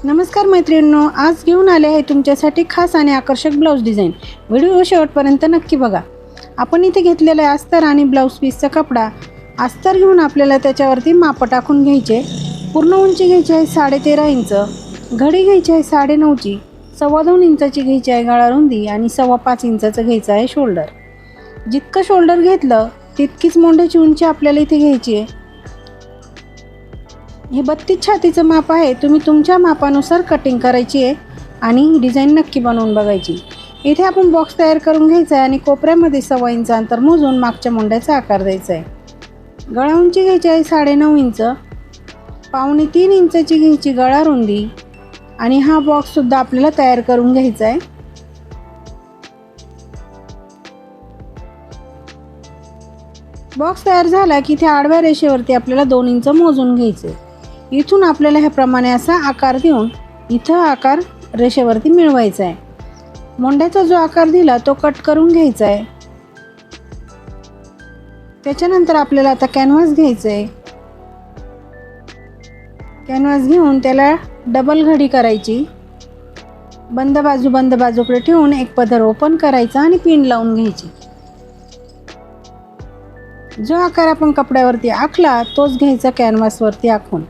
नमस्कार मैत्रिणींनो, आज घेऊन आले आहे तुमच्यासाठी खास आणि आकर्षक ब्लाऊज डिझाईन। व्हिडिओ शेवटपर्यंत नक्की बघा। आपण इथे घेतलेला आहे अस्तर आणि ब्लाऊज पीसचा कपडा। अस्तर घेऊन आपल्याला त्याच्यावरती माप टाकून घ्यायचे। पूर्ण उंची घ्यायची आहे 13.5 इंच, घडी घ्यायची आहे 9.5 ची, 2.25 इंचाची घ्यायची आहे गळा रुंदी आणि 5.25 इंचाचं घ्यायचं आहे शोल्डर। जितकं शोल्डर घेतलं तितकीच मोंढ्याची उंची आपल्याला इथे घ्यायची आहे। हे 32 छातीचं माप आहे। तुम्ही तुमच्या मापानुसार कटिंग करायची आहे आणि डिझाईन नक्की बनवून बघायची। इथे आपण बॉक्स तयार करून घ्यायचा आहे आणि कोपऱ्यामध्ये 1.25 इंच अंतर मोजून मागच्या मोंढ्याचा आकार द्यायचा आहे। गळा उंची घ्यायची आहे 9.5 इंच, 2.25 इंचाची घ्यायची गळा रुंदी आणि हा बॉक्स सुद्धा आपल्याला तयार करून घ्यायचा आहे। बॉक्स तयार झाला की इथे आडव्या रेषेवरती आपल्याला 2 इंच मोजून घ्यायचे। इथून आपल्याला ह्याप्रमाणे असा आकार देऊन इथं आकार रेषेवरती मिळवायचा आहे। मोंढ्याचा जो आकार दिला तो कट करून घ्यायचा आहे। त्याच्यानंतर आपल्याला आता कॅनव्हास घ्यायचं आहे। कॅनव्हास घेऊन त्याला डबल घडी करायची। बंद बाजूकडे ठेवून एक पदर ओपन करायचा आणि पिन लावून घ्यायची। जो आकार आपण कपड्यावरती आखला तोच घ्यायचा कॅनव्हासवरती आखून।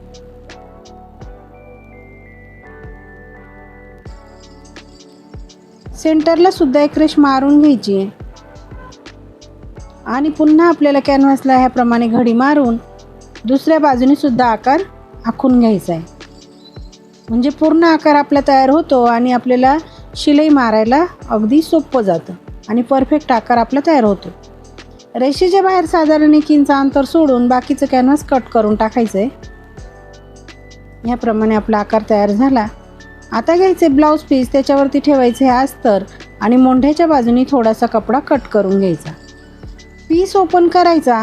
सेंटरला सुद्धा एक रेष मारून घ्यायची आहे आणि पुन्हा आपल्याला कॅनव्हासला ह्याप्रमाणे घडी मारून दुसऱ्या बाजूने सुद्धा आकार आखून घ्यायचा आहे। म्हणजे पूर्ण आकार आपला तयार होतो आणि आपल्याला शिलाई मारायला अगदी सोपं जातं आणि परफेक्ट आकार आपला तयार होतो। रेषेच्या बाहेर साधारण 1 इंच अंतर सोडून बाकीचं कॅनव्हास कट करून टाकायचं आहे। ह्याप्रमाणे आपला आकार तयार झाला। आता घ्यायचे ब्लाऊज पीस, त्याच्यावरती ठेवायचे हे अस्तर आणि मोंढ्याच्या बाजूनी थोडासा कपडा कट करून घ्यायचा। पीस ओपन करायचा,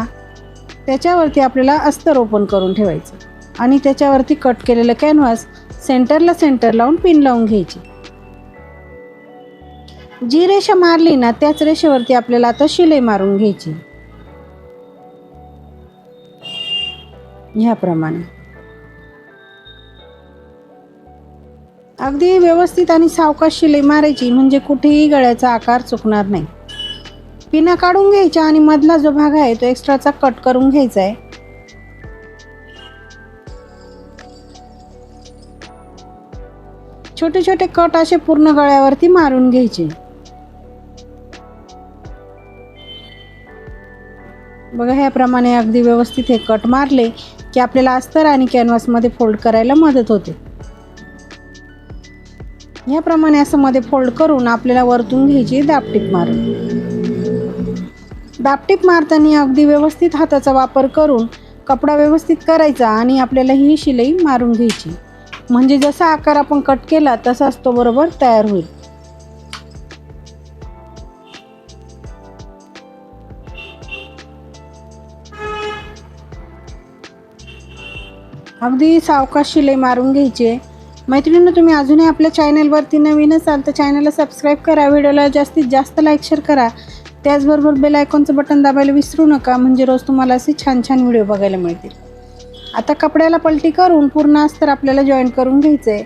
त्याच्यावरती आपल्याला अस्तर ओपन करून ठेवायचं आणि त्याच्यावरती कट केलेलं कॅनव्हास सेंटर लावून पिन लावून घ्यायची। जी रेषा मारली ना त्याच रेषेवरती आपल्याला आता शिलाई मारून घ्यायची। ह्याप्रमाणे अगदी व्यवस्थित आणि सावकाश शिलाई मारायची, म्हणजे कुठेही गळ्याचा आकार चुकणार नाही। पिना काढून घ्यायच्या आणि मधला जो भाग आहे तो एक्स्ट्राचा कट करून घ्यायचा आहे। छोटे छोटे कट असे पूर्ण गळ्यावरती मारून घ्यायचे। बघा, ह्याप्रमाणे अगदी व्यवस्थित हे कट मारले की आपल्याला अस्तर आणि कॅनव्हास मध्ये फोल्ड करायला मदत होते। ह्याप्रमाणे असं मध्ये फोल्ड करून आपल्याला वरतून घ्यायची दाबटीप मारून। दाबटीप मारताना अगदी व्यवस्थित हाताचा वापर करून कपडा व्यवस्थित करायचा आणि आपल्याला ही शिलाई मारून घ्यायची, म्हणजे जसा आकार आपण कट केला तसाच तो बरोबर तयार होईल। अगदी सावकाश शिलाई मारून घ्यायची। मैत्रिणींनो, तुम्ही अजूनही आपल्या चॅनलवरती नवीन असाल तर चॅनलला सबस्क्राईब करा, व्हिडिओला जास्तीत जास्त लाईक शेअर करा। त्याचबरोबर बेल आयकॉनचं बटन दाबायला विसरू नका, म्हणजे रोज तुम्हाला असे छान छान व्हिडिओ बघायला मिळतील। आता कपड्याला पलटी करून पूर्ण अस्तर आपल्याला जॉईंट करून घ्यायचं आहे।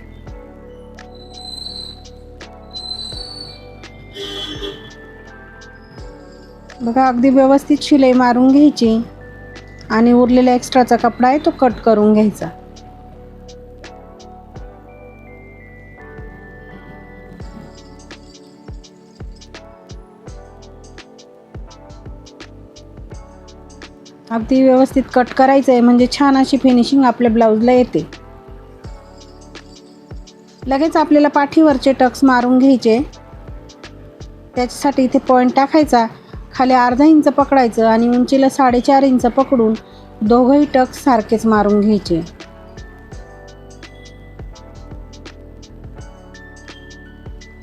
बघा, अगदी व्यवस्थित शिलाई मारून घ्यायची आणि उरलेला एक्स्ट्राचा कपडा आहे तो कट करून घ्यायचा। अगदी व्यवस्थित कट करायचं आहे, म्हणजे छान अशी फिनिशिंग आपल्या ब्लाऊजला येते। लगेच आपल्याला पाठीवरचे टक्स मारून घ्यायचे। त्याच्यासाठी इथे पॉईंट टाकायचा, खाली अर्धा इंच पकडायचं आणि उंचीला 4.5 इंच पकडून दोघंही टक्स सारखेच मारून घ्यायचे।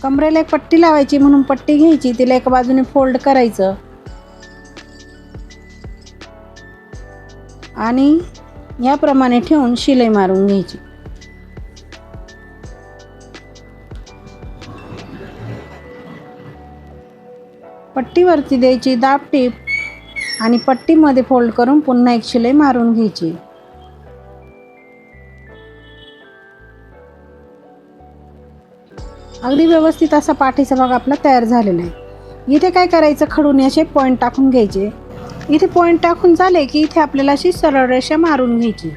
कमरेला एक पट्टी लावायची, म्हणून पट्टी घ्यायची, तिला एका बाजूने फोल्ड करायचं आणि याप्रमाणे ठेवून शिलाई मारून घ्यायची। पट्टीवरती द्यायची दाबटीप आणि पट्टीमध्ये फोल्ड करून पुन्हा एक शिलाई मारून घ्यायची। अगदी व्यवस्थित असा पाठीचा भाग आपला तयार झालेला आहे. इथे काय करायचं, खडून असे पॉईंट टाकून घ्यायचे. इथे पॉईंट टाकून झाले की इथे आपल्याला अशी सरळ रेषा मारून घ्यायची.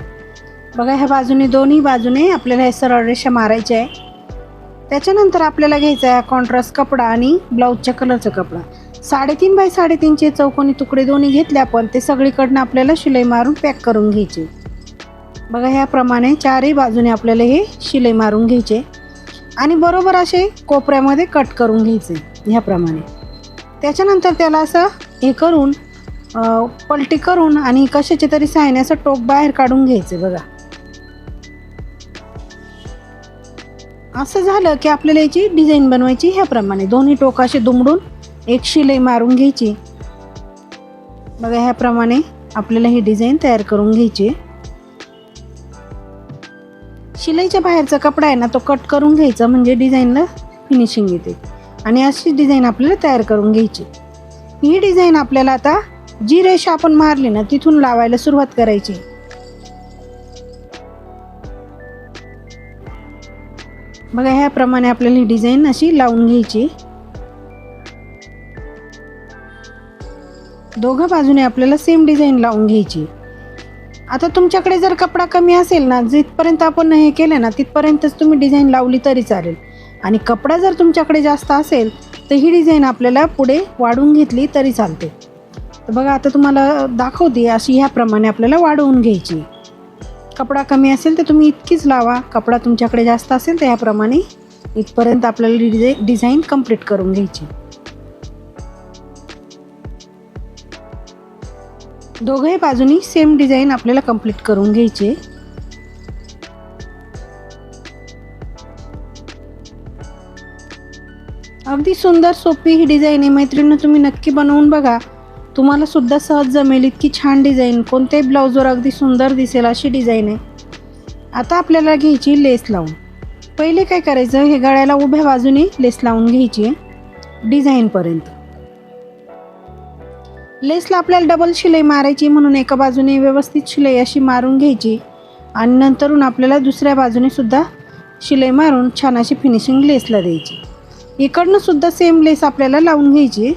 बघा ह्या बाजूने, दोन्ही बाजूने आपल्याला हे सरळ रेषा मारायची आहे. त्याच्यानंतर आपल्याला घ्यायचा आहे कॉन्ट्रास्ट कपडा आणि ब्लाऊजच्या कलरचा कपडा. 3.5 बाय 3.5चे चौकोनी तुकडे दोन्ही घेतले आपण. ते सगळीकडनं आपल्याला शिलाई मारून पॅक करून घ्यायचे. बघा ह्याप्रमाणे चारही बाजूने आपल्याला हे शिलाई मारून घ्यायचे आणि बरोबर असे कोपऱ्यामध्ये कट करून घ्यायचे ह्याप्रमाणे. त्याच्यानंतर त्याला असं हे करून पलटी करून आणि कशाचे तरी साहाय्याने असं टोक बाहेर काढून घ्यायचं. बघा असं झालं की आपल्याला याची डिझाईन बनवायची. ह्याप्रमाणे दोन्ही टोक असे दुमडून एक शिलाई मारून घ्यायची. बघा ह्याप्रमाणे आपल्याला ही डिझाईन तयार करून घ्यायची. शिलाईच्या बाहेरचा कपडा आहे ना, तो कट करून घ्यायचा म्हणजे डिझाईनला फिनिशिंग येते. आणि अशी डिझाईन आपल्याला तयार करून घ्यायची. ही डिझाईन आपल्याला आता जी रेषा आपण मारली ना तिथून लावायला सुरुवात करायची. बघा ह्याप्रमाणे आपल्याला ही डिझाईन अशी लावून घ्यायची. दोघा बाजूने आपल्याला सेम डिझाईन लावून घ्यायची. आता तुमच्याकडे जर कपडा कमी असेल ना, जिथपर्यंत आपण हे केलं ना तिथपर्यंतच तुम्ही डिझाईन लावली तरी चालेल. आणि कपडा जर तुमच्याकडे जास्त असेल तर ही डिझाईन आपल्याला पुढे वाढवून घेतली तरी चालते. तर बघा आता तुम्हाला दाखवते, अशी ह्याप्रमाणे आपल्याला वाढवून घ्यायची. कपडा कमी असेल तर तुम्ही इतकीच लावा. कपडा तुमच्याकडे जास्त असेल तर ह्याप्रमाणे इथपर्यंत आपल्याला डिझाईन कंप्लीट करून घ्यायची. दोघही बाजूनी सेम डिझाईन आपल्याला कंप्लीट करून घ्यायची. अगदी सुंदर सोपी ही डिझाईन आहे मैत्रिणींनो, तुम्ही नक्की बनवून बघा. तुम्हाला सुद्धा सहज जमेल. इतकी छान डिझाईन, कोणत्याही ब्लाऊजवर अगदी सुंदर दिसेल अशी डिझाईन आहे. आता आपल्याला घ्यायची लेस लावून. पहिले काय करायचं, हे गळ्याला उभ्या बाजूने लेस लावून घ्यायची डिझाईनपर्यंत. लेसला आपल्याला डबल शिलाई मारायची म्हणून एका बाजूने व्यवस्थित शिलाई अशी मारून घ्यायची आणि नंतरून आपल्याला दुसऱ्या बाजूने सुद्धा शिलाई मारून छान अशी फिनिशिंग लेसला द्यायची. इकडनं सुद्धा सेम लेस आपल्याला लावून घ्यायची.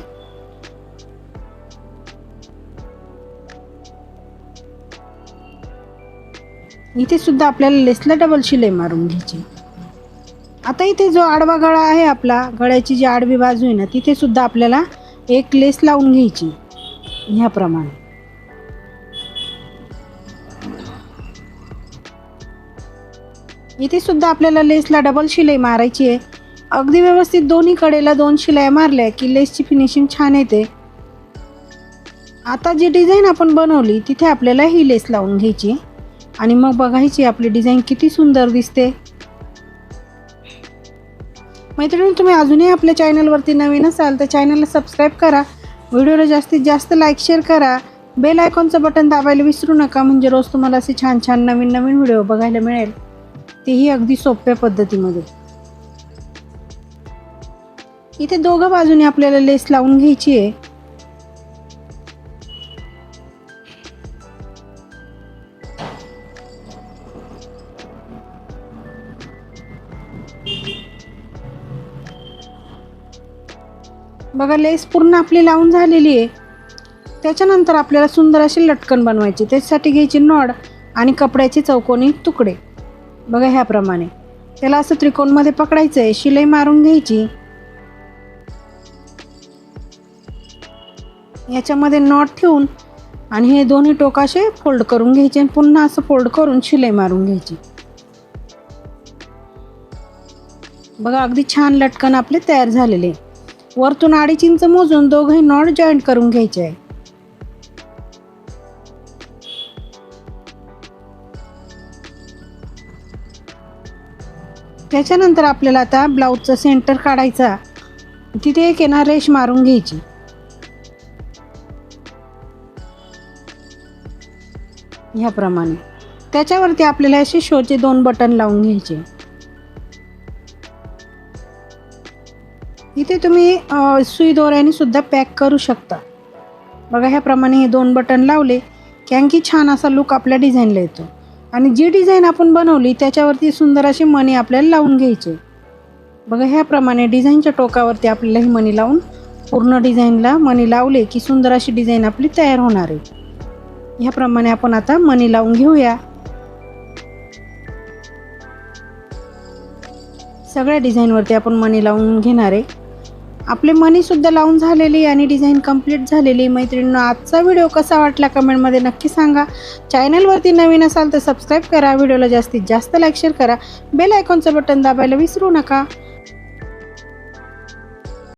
इथे सुद्धा आपल्याला लेसला डबल शिलाई मारून घ्यायची. आता इथे जो आडवा गळा आहे आपला, गळ्याची जी आडवी बाजू आहे ना, तिथे सुद्धा आपल्याला एक लेस लावून घ्यायची ह्याप्रमाणे. इथे सुद्धा आपल्याला लेसला डबल शिलाई मारायची आहे. अगदी व्यवस्थित दोन्ही कडेला 2 शिलाई मारल्या की लेसची फिनिशिंग छान येते. आता जी डिझाईन आपण बनवली तिथे आपल्याला ही लेस लावून घ्यायची आणि मग बघायची आपली डिझाईन किती सुंदर दिसते. मैत्रिणी, तुम्ही अजूनही आपल्या चॅनलवरती नवीन असाल तर चॅनलला सबस्क्राईब करा. व्हिडिओला जास्तीत जास्त लाईक शेअर करा. बेल आयकॉनचं बटन दाबायला विसरू नका, म्हणजे रोज तुम्हाला असे छान छान नवीन नवीन व्हिडिओ बघायला मिळेल, तेही अगदी सोप्या पद्धतीमध्ये. इथे दोघं बाजूने आपल्याला लेस लावून घ्यायची आहे. बघा लेस पूर्ण आपली लावून झालेली आहे. त्याच्यानंतर आपल्याला सुंदर अशी लटकन बनवायची. त्याच्यासाठी घ्यायची नॉड आणि कपड्याचे चौकोनी तुकडे. बघा ह्याप्रमाणे त्याला असं त्रिकोणमध्ये पकडायचं आहे. शिलाई मारून घ्यायची. याच्यामध्ये नॉट ठेवून आणि हे दोन्ही टोक असे फोल्ड करून घ्यायचे आणि पुन्हा असं फोल्ड करून शिलाई मारून घ्यायची. बघा अगदी छान लटकन आपले तयार झालेले. वरतून 2.5 इंच मोजून दोघंही नॉट जॉईंट करून घ्यायचे आहे. त्याच्यानंतर आपल्याला आता ब्लाऊजचा सेंटर काढायचा. तिथे एक येणार रेष मारून घ्यायची. ह्याप्रमाणे त्याच्यावरती आपल्याला असे शोचे 2 बटन लावून घ्यायचे. इथे तुम्ही सुई दोऱ्याने सुद्धा पॅक करू शकता. बघा ह्याप्रमाणे हे 2 बटन लावले की आणखी छान असा लुक आपल्या डिझाईनला येतो. आणि जी डिझाईन आपण बनवली त्याच्यावरती सुंदर अशी मणी आपल्याला लावून घ्यायचे. बघा ह्याप्रमाणे डिझाईनच्या टोकावरती आपल्याला ही मणी लावून पूर्ण डिझाईनला मणी लावले की सुंदर अशी डिझाईन आपली तयार होणार आहे. ह्याप्रमाणे आपण आता मणी लावून घेऊया. सगळ्या डिझाईनवरती आपण मणी लावून घेणार आहे. आपले मणीसुद्धा लावून झालेली आणि डिझाईन कंप्लीट झालेली. मैत्रिणींनो, आजचा व्हिडिओ कसा वाटला कमेंटमध्ये नक्की सांगा. चॅनलवरती नवीन असाल तर सबस्क्राईब करा. व्हिडिओला जास्तीत जास्त लाईक शेअर करा. बेल आयकॉनचं बटन दाबायला विसरू नका.